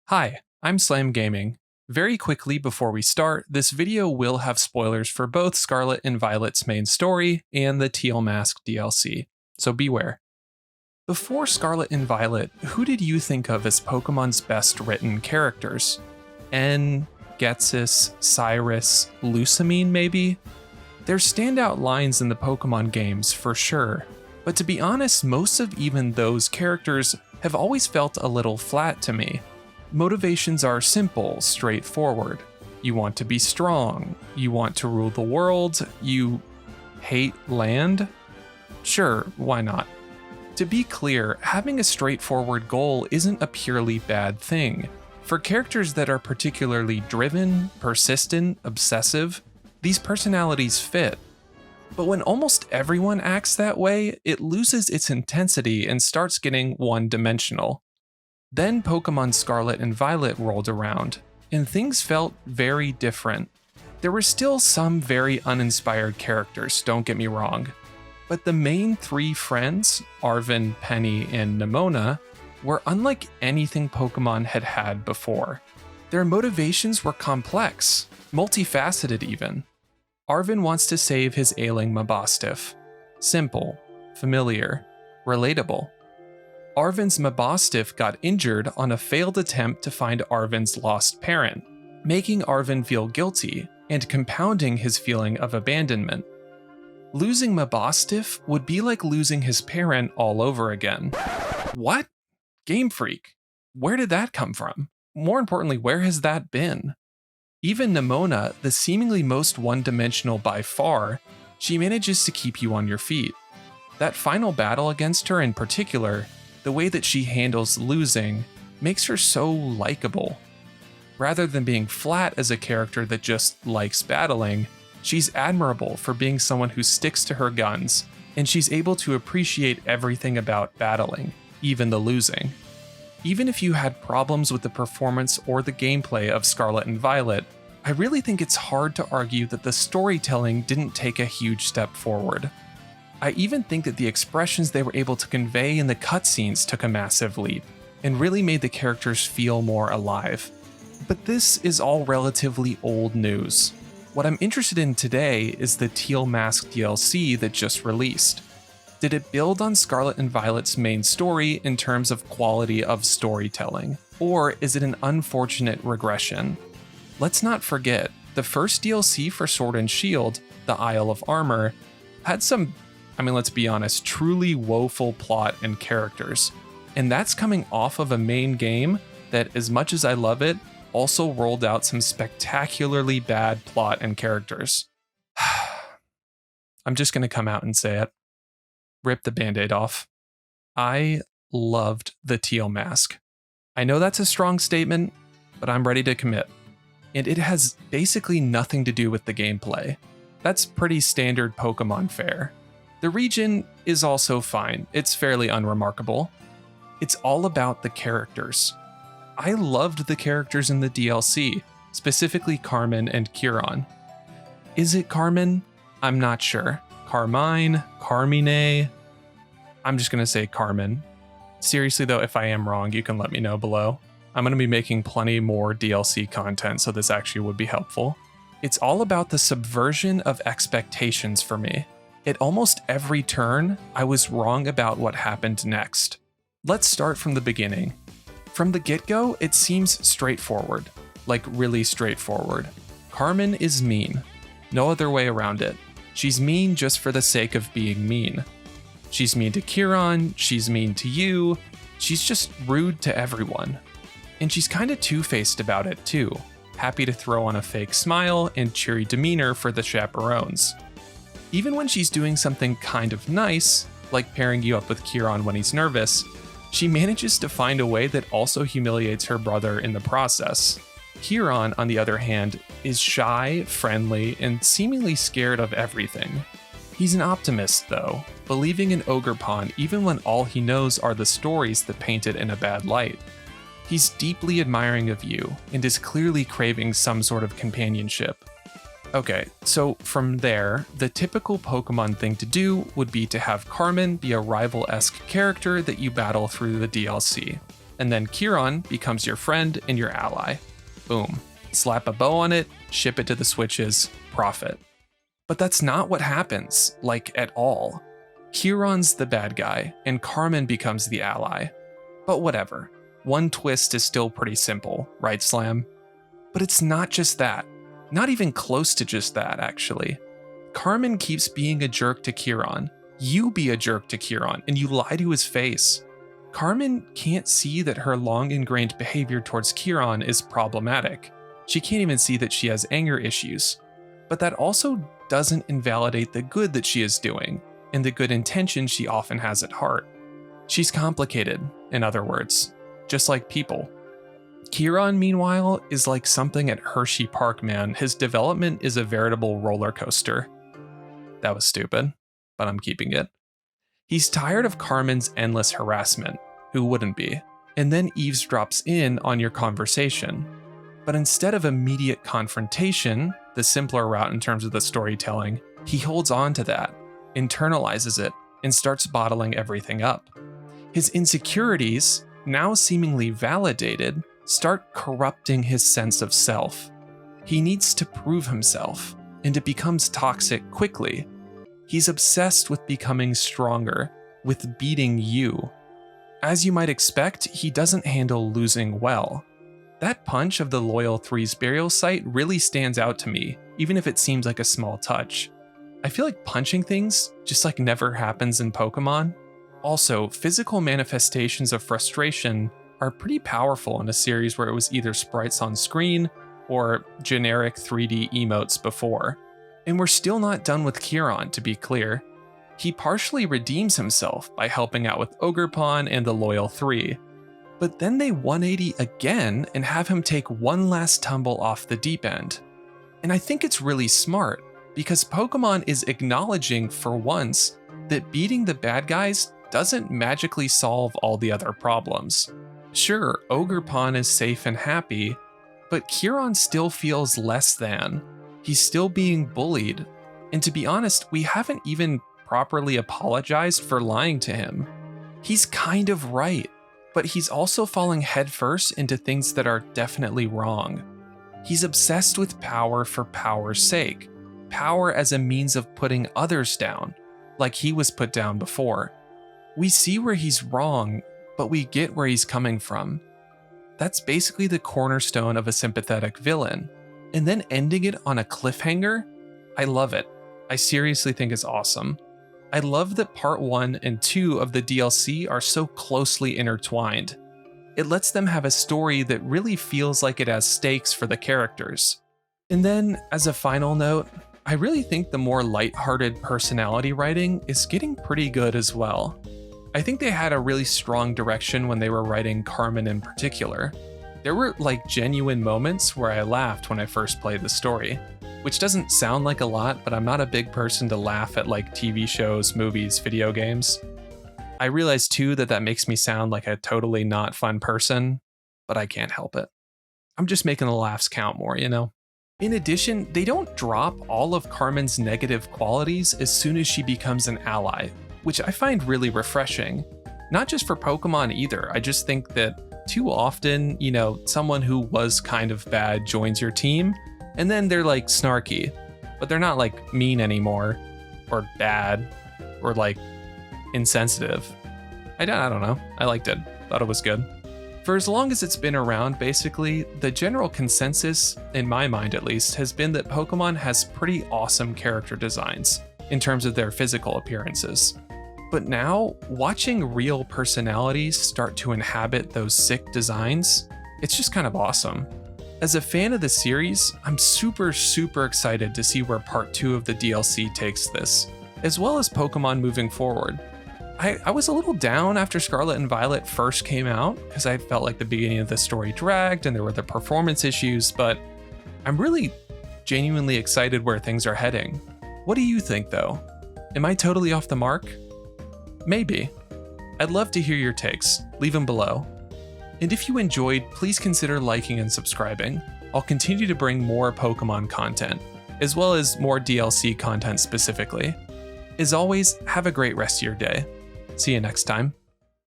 Hi, I'm Slam Gaming. Very quickly before we start, this video will have spoilers for both Scarlet and Violet's main story and the Teal Mask DLC, so beware. Before Scarlet and Violet, who did you think of as Pokemon's best written characters? N, Getsis, Cyrus, Lusamine maybe? There's standout lines in the Pokemon games for sure, but to be honest, most of even those characters have always felt a little flat to me. Motivations are simple, straightforward. You want to be strong, you want to rule the world, you hate land? Sure, why not? To be clear, having a straightforward goal isn't a purely bad thing. For characters that are particularly driven, persistent, obsessive, these personalities fit. But when almost everyone acts that way, it loses its intensity and starts getting one-dimensional. Then Pokemon Scarlet and Violet rolled around, and things felt very different. There were still some very uninspired characters, don't get me wrong, but the main three friends, Arven, Penny, and Nemona, were unlike anything Pokemon had had before. Their motivations were complex, multifaceted even. Arven wants to save his ailing Mabostiff. Simple, familiar, relatable. Arven's Mabostiff got injured on a failed attempt to find Arven's lost parent, making Arven feel guilty and compounding his feeling of abandonment. Losing Mabostiff would be like losing his parent all over again. What? Game Freak. Where did that come from? More importantly, where has that been? Even Nemona, the seemingly most one-dimensional by far, she manages to keep you on your feet. That final battle against her in particular, the way that she handles losing, makes her so likable. Rather than being flat as a character that just likes battling, she's admirable for being someone who sticks to her guns, and she's able to appreciate everything about battling, even the losing. Even if you had problems with the performance or the gameplay of Scarlet and Violet, I really think it's hard to argue that the storytelling didn't take a huge step forward. I even think that the expressions they were able to convey in the cutscenes took a massive leap, and really made the characters feel more alive. But this is all relatively old news. What I'm interested in today is the Teal Mask DLC that just released. Did it build on Scarlet and Violet's main story in terms of quality of storytelling, or is it an unfortunate regression? Let's not forget, the first DLC for Sword and Shield, the Isle of Armor, had some, let's be honest, truly woeful plot and characters. And that's coming off of a main game that, as much as I love it, also rolled out some spectacularly bad plot and characters. I'm just gonna come out and say it. Rip the band-aid off. I loved the Teal Mask. I know that's a strong statement, but I'm ready to commit. And it has basically nothing to do with the gameplay. That's pretty standard Pokemon fare. The region is also fine, it's fairly unremarkable. It's all about the characters. I loved the characters in the DLC, specifically Carmen and Kieran. Is it Carmen? I'm not sure. Carmine? Carmine? I'm just gonna say Carmen. Seriously though, if I am wrong, you can let me know below. I'm gonna be making plenty more DLC content, so this actually would be helpful. It's all about the subversion of expectations for me. At almost every turn, I was wrong about what happened next. Let's start from the beginning. From the get-go, it seems straightforward. Like really straightforward. Carmen is mean. No other way around it. She's mean just for the sake of being mean. She's mean to Kieran, she's mean to you, she's just rude to everyone. And she's kinda two-faced about it too. Happy to throw on a fake smile and cheery demeanor for the chaperones. Even when she's doing something kind of nice, like pairing you up with Kieran when he's nervous, she manages to find a way that also humiliates her brother in the process. Kieran, on the other hand, is shy, friendly, and seemingly scared of everything. He's an optimist, though, believing in Ogerpon even when all he knows are the stories that paint it in a bad light. He's deeply admiring of you, and is clearly craving some sort of companionship. Okay, so from there, the typical Pokemon thing to do would be to have Carmen be a rival-esque character that you battle through the DLC. And then Kieran becomes your friend and your ally. Boom. Slap a bow on it, ship it to the Switches, profit. But that's not what happens, like at all. Kieran's the bad guy, and Carmen becomes the ally. But whatever. One twist is still pretty simple, right, Slam? But it's not just that. Not even close to just that, actually. Carmen keeps being a jerk to Kieran. You be a jerk to Kieran, and you lie to his face. Carmen can't see that her long-ingrained behavior towards Kieran is problematic. She can't even see that she has anger issues. But that also doesn't invalidate the good that she is doing, and the good intention she often has at heart. She's complicated, in other words, just like people. Kieran, meanwhile, is like something at Hershey Park, man. His development is a veritable roller coaster. That was stupid, but I'm keeping it. He's tired of Carmen's endless harassment, who wouldn't be, and then eavesdrops in on your conversation. But instead of immediate confrontation, the simpler route in terms of the storytelling, he holds on to that, internalizes it, and starts bottling everything up. His insecurities, now seemingly validated, start corrupting his sense of self. He needs to prove himself, and it becomes toxic quickly. He's obsessed with becoming stronger, with beating you. As you might expect, he doesn't handle losing well. That punch of the Loyal 3's burial site really stands out to me, even if it seems like a small touch. I feel like punching things just like never happens in Pokémon. Also, physical manifestations of frustration are pretty powerful in a series where it was either sprites on screen or generic 3D emotes before. And we're still not done with Kieran, to be clear. He partially redeems himself by helping out with Ogerpon and the Loyal 3. But then they 180 again and have him take one last tumble off the deep end. And I think it's really smart, because Pokémon is acknowledging for once that beating the bad guys doesn't magically solve all the other problems. Sure, Ogerpon is safe and happy, but Kieran still feels less than. He's still being bullied, and to be honest, we haven't even properly apologized for lying to him. He's kind of right, but he's also falling headfirst into things that are definitely wrong. He's obsessed with power for power's sake, power as a means of putting others down, like he was put down before. We see where he's wrong, but we get where he's coming from. That's basically the cornerstone of a sympathetic villain. And then ending it on a cliffhanger? I love it. I seriously think it's awesome. I love that part 1 and 2 of the DLC are so closely intertwined. It lets them have a story that really feels like it has stakes for the characters. And then, as a final note, I really think the more lighthearted personality writing is getting pretty good as well. I think they had a really strong direction when they were writing Carmen in particular. There were like genuine moments where I laughed when I first played the story, which doesn't sound like a lot, but I'm not a big person to laugh at like TV shows, movies, video games. I realize too that makes me sound like a totally not fun person, but I can't help it. I'm just making the laughs count more, you know? In addition, they don't drop all of Carmen's negative qualities as soon as she becomes an ally, which I find really refreshing. Not just for Pokemon either, I just think that too often, someone who was kind of bad joins your team, and then they're like snarky, but they're not like mean anymore, or bad, or like insensitive. I don't know, I liked it, thought it was good. For as long as it's been around, basically, the general consensus, in my mind at least, has been that Pokemon has pretty awesome character designs in terms of their physical appearances. But now, watching real personalities start to inhabit those sick designs, it's just kind of awesome. As a fan of the series, I'm super excited to see where part 2 of the DLC takes this, as well as Pokemon moving forward. I was a little down after Scarlet and Violet first came out, because I felt like the beginning of the story dragged and there were the performance issues, but I'm really genuinely excited where things are heading. What do you think though? Am I totally off the mark? Maybe. I'd love to hear your takes, leave them below. And if you enjoyed, please consider liking and subscribing. I'll continue to bring more Pokemon content, as well as more DLC content specifically. As always, have a great rest of your day. See you next time.